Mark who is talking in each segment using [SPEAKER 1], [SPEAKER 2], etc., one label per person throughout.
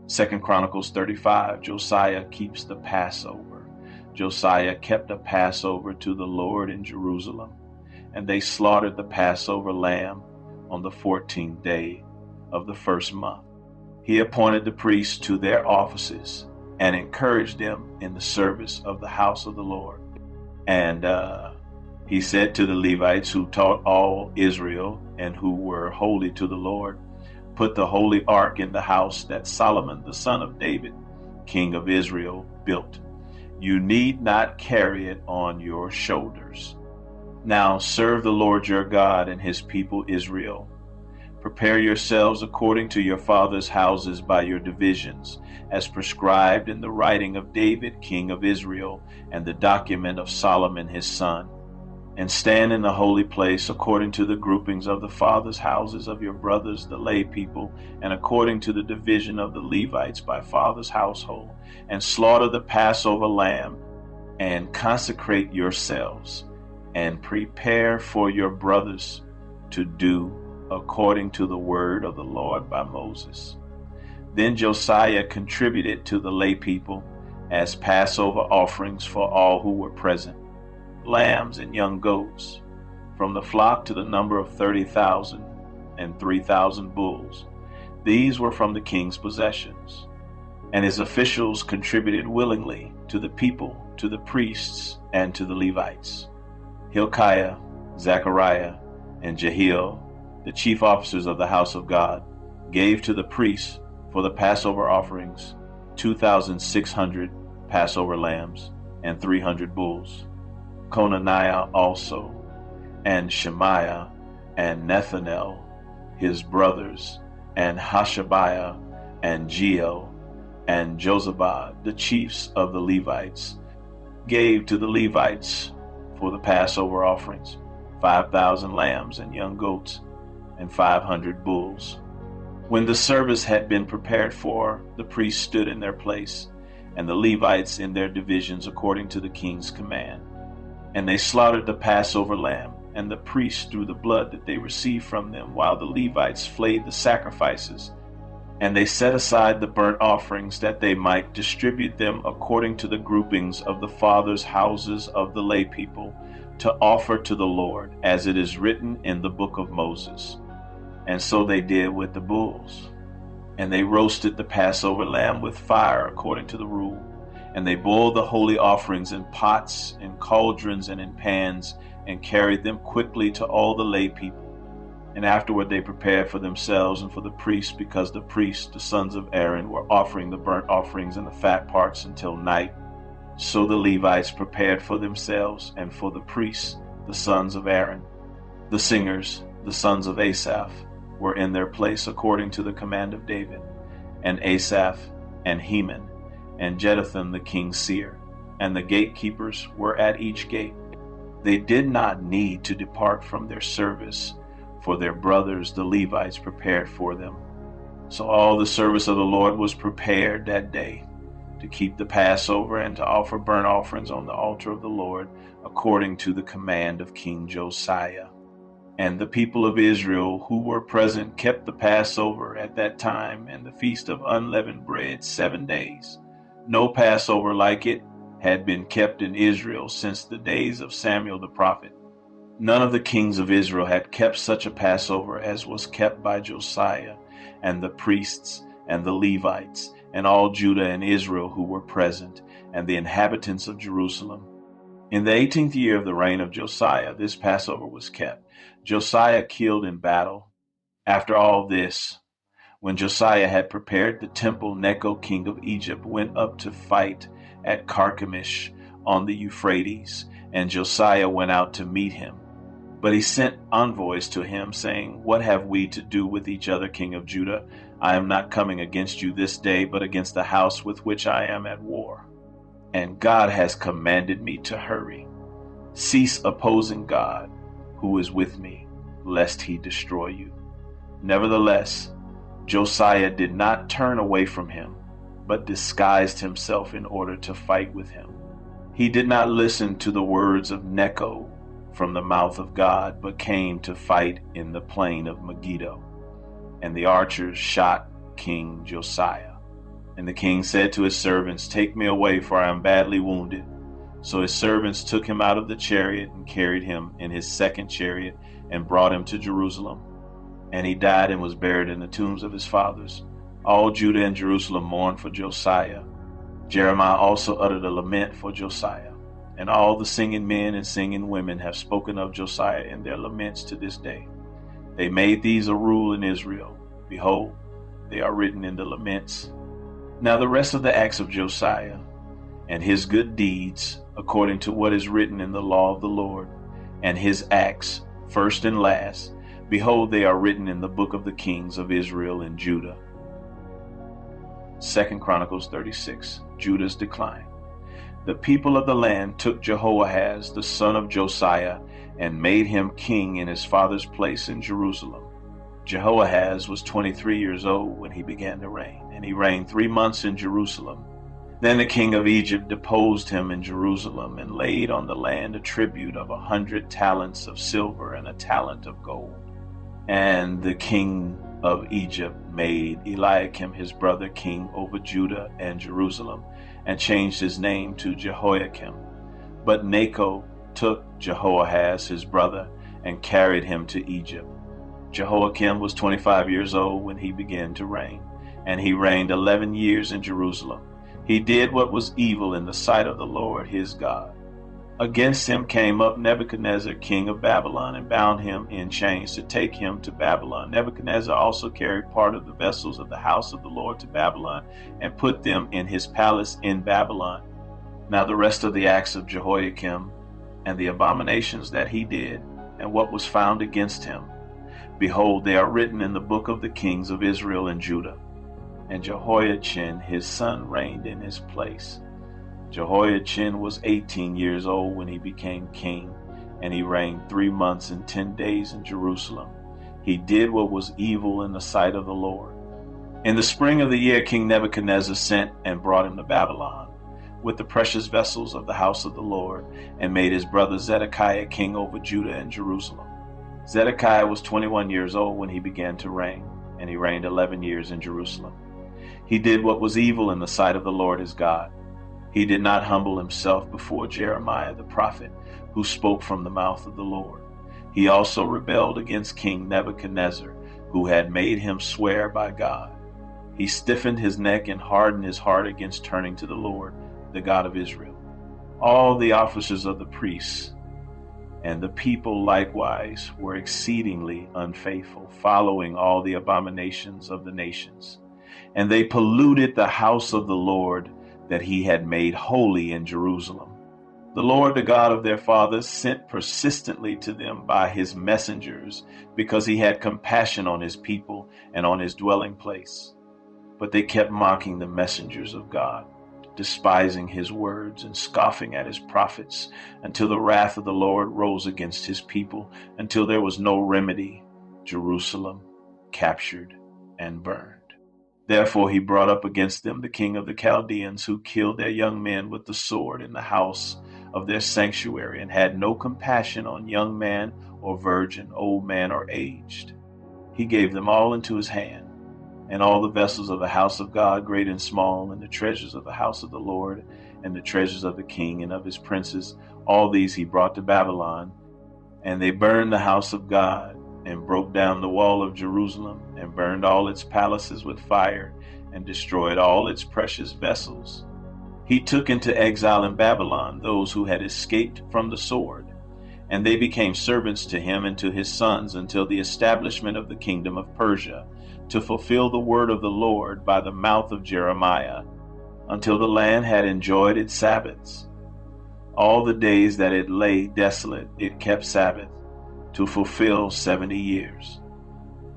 [SPEAKER 1] 2 Chronicles 35, Josiah keeps the Passover. Josiah kept a Passover to the Lord in Jerusalem, and they slaughtered the Passover lamb on the 14th day of the first month. He appointed the priests to their offices and encouraged them in the service of the house of the Lord. And he said to the Levites who taught all Israel and who were holy to the Lord, "Put the holy ark in the house that Solomon, the son of David, king of Israel, built. You need not carry it on your shoulders. Now serve the Lord your God and his people Israel. Prepare yourselves according to your fathers' houses by your divisions, as prescribed in the writing of David, king of Israel, and the document of Solomon his son. And stand in the holy place according to the groupings of the fathers' houses of your brothers, the lay people, and according to the division of the Levites by father's household, and slaughter the Passover lamb, and consecrate yourselves, and prepare for your brothers to do according to the word of the Lord by Moses." Then Josiah contributed to the lay people as Passover offerings for all who were present, lambs and young goats, from the flock to the number of 30,000, and 3,000 bulls. These were from the king's possessions. And his officials contributed willingly to the people, to the priests, and to the Levites. Hilkiah, Zechariah, and Jehiel, the chief officers of the house of God, gave to the priests for the Passover offerings 2,600 Passover lambs and 300 bulls. Conaniah also, and Shemaiah, and Nethanel, his brothers, and Hashabiah, and Jeiel, and Jozabad, the chiefs of the Levites, gave to the Levites for the Passover offerings 5,000 lambs and young goats, and 500 bulls. When the service had been prepared for, the priests stood in their place, and the Levites in their divisions according to the king's command. And they slaughtered the Passover lamb, and the priests threw the blood that they received from them, while the Levites flayed the sacrifices. And they set aside the burnt offerings, that they might distribute them according to the groupings of the fathers' houses of the lay people, to offer to the Lord, as it is written in the book of Moses. And so they did with the bulls. And they roasted the Passover lamb with fire according to the rule. And they boiled the holy offerings in pots, in cauldrons, and in pans, and carried them quickly to all the lay people. And afterward they prepared for themselves and for the priests, because the priests, the sons of Aaron, were offering the burnt offerings and the fat parts until night. So the Levites prepared for themselves and for the priests, the sons of Aaron. The singers, the sons of Asaph, were in their place according to the command of David, and Asaph and Heman, and Jeduthun the king's seer, and the gatekeepers were at each gate. They did not need to depart from their service, for their brothers the Levites prepared for them. So all the service of the Lord was prepared that day, to keep the Passover and to offer burnt offerings on the altar of the Lord, according to the command of King Josiah. And the people of Israel who were present kept the Passover at that time and the feast of unleavened bread 7 days. No Passover like it had been kept in Israel since the days of Samuel the prophet. None of the kings of Israel had kept such a Passover as was kept by Josiah and the priests and the Levites and all Judah and Israel who were present, and the inhabitants of Jerusalem. In the 18th year of the reign of Josiah, this Passover was kept. Josiah killed in battle. After all this, when Josiah had prepared the temple, Necho, king of Egypt, went up to fight at Carchemish on the Euphrates, and Josiah went out to meet him. But he sent envoys to him, saying, "What have we to do with each other, king of Judah? I am not coming against you this day, but against the house with which I am at war. And God has commanded me to hurry. Cease opposing God, who is with me, lest he destroy you." Nevertheless, Josiah did not turn away from him, but disguised himself in order to fight with him. He did not listen to the words of Necho from the mouth of God, but came to fight in the plain of Megiddo. And the archers shot King Josiah. And the king said to his servants, "Take me away, for I am badly wounded." So his servants took him out of the chariot and carried him in his second chariot and brought him to Jerusalem. And he died and was buried in the tombs of his fathers. All Judah and Jerusalem mourned for Josiah. Jeremiah also uttered a lament for Josiah. And all the singing men and singing women have spoken of Josiah in their laments to this day. They made these a rule in Israel. Behold, they are written in the laments. Now the rest of the acts of Josiah and his good deeds, according to what is written in the law of the Lord, and his acts, first and last, behold, they are written in the book of the kings of Israel and Judah. 2 Chronicles 36, Judah's decline. The people of the land took Jehoahaz, the son of Josiah, and made him king in his father's place in Jerusalem. Jehoahaz was 23 years old when he began to reign, and he reigned 3 months in Jerusalem. Then the king of Egypt deposed him in Jerusalem and laid on the land a tribute of 100 talents of silver and a talent of gold. And the king of Egypt made Eliakim his brother king over Judah and Jerusalem, and changed his name to Jehoiakim. But Necho took Jehoahaz his brother and carried him to Egypt. Jehoiakim was 25 years old when he began to reign, and he reigned 11 years in Jerusalem. He did what was evil in the sight of the Lord his God. Against him came up Nebuchadnezzar, king of Babylon, and bound him in chains to take him to Babylon. Nebuchadnezzar also carried part of the vessels of the house of the Lord to Babylon, and put them in his palace in Babylon. Now the rest of the acts of Jehoiakim, and the abominations that he did, and what was found against him, behold, they are written in the book of the kings of Israel and Judah. And Jehoiachin his son reigned in his place. Jehoiachin was 18 years old when he became king, and he reigned 3 months and 10 days in Jerusalem. He did what was evil in the sight of the Lord. In the spring of the year, King Nebuchadnezzar sent and brought him to Babylon with the precious vessels of the house of the Lord, and made his brother Zedekiah king over Judah and Jerusalem. Zedekiah was 21 years old when he began to reign, and he reigned 11 years in Jerusalem. He did what was evil in the sight of the Lord his God. He did not humble himself before Jeremiah the prophet, who spoke from the mouth of the Lord. He also rebelled against King Nebuchadnezzar, who had made him swear by God. He stiffened his neck and hardened his heart against turning to the Lord, the God of Israel. All the officers of the priests and the people likewise were exceedingly unfaithful, following all the abominations of the nations. And they polluted the house of the Lord that he had made holy in Jerusalem. The Lord, the God of their fathers, sent persistently to them by his messengers, because he had compassion on his people and on his dwelling place. But they kept mocking the messengers of God, despising his words and scoffing at his prophets, until the wrath of the Lord rose against his people, until there was no remedy. Jerusalem captured and burned. Therefore he brought up against them the king of the Chaldeans, who killed their young men with the sword in the house of their sanctuary, and had no compassion on young man or virgin, old man or aged. He gave them all into his hand, and all the vessels of the house of God, great and small, and the treasures of the house of the Lord, and the treasures of the king and of his princes, all these he brought to Babylon. And they burned the house of God, and broke down the wall of Jerusalem, and burned all its palaces with fire, and destroyed all its precious vessels. He took into exile in Babylon those who had escaped from the sword, and they became servants to him and to his sons until the establishment of the kingdom of Persia, to fulfill the word of the Lord by the mouth of Jeremiah, until the land had enjoyed its Sabbaths. All the days that it lay desolate, it kept Sabbath, to fulfill 70 years.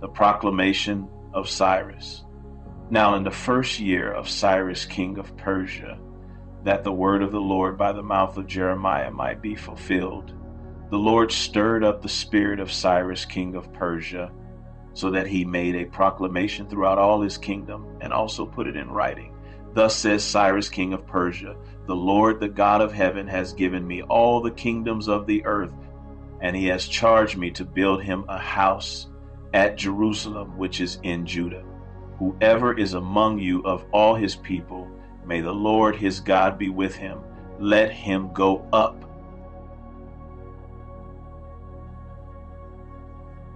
[SPEAKER 1] The proclamation of Cyrus. Now in the first year of Cyrus king of Persia, that the word of the Lord by the mouth of Jeremiah might be fulfilled, the Lord stirred up the spirit of Cyrus king of Persia, so that he made a proclamation throughout all his kingdom, and also put it in writing. Thus says Cyrus king of Persia, the Lord, the God of heaven, has given me all the kingdoms of the earth, and he has charged me to build him a house at Jerusalem, which is in Judah. Whoever is among you of all his people, may the Lord his God be with him. Let him go up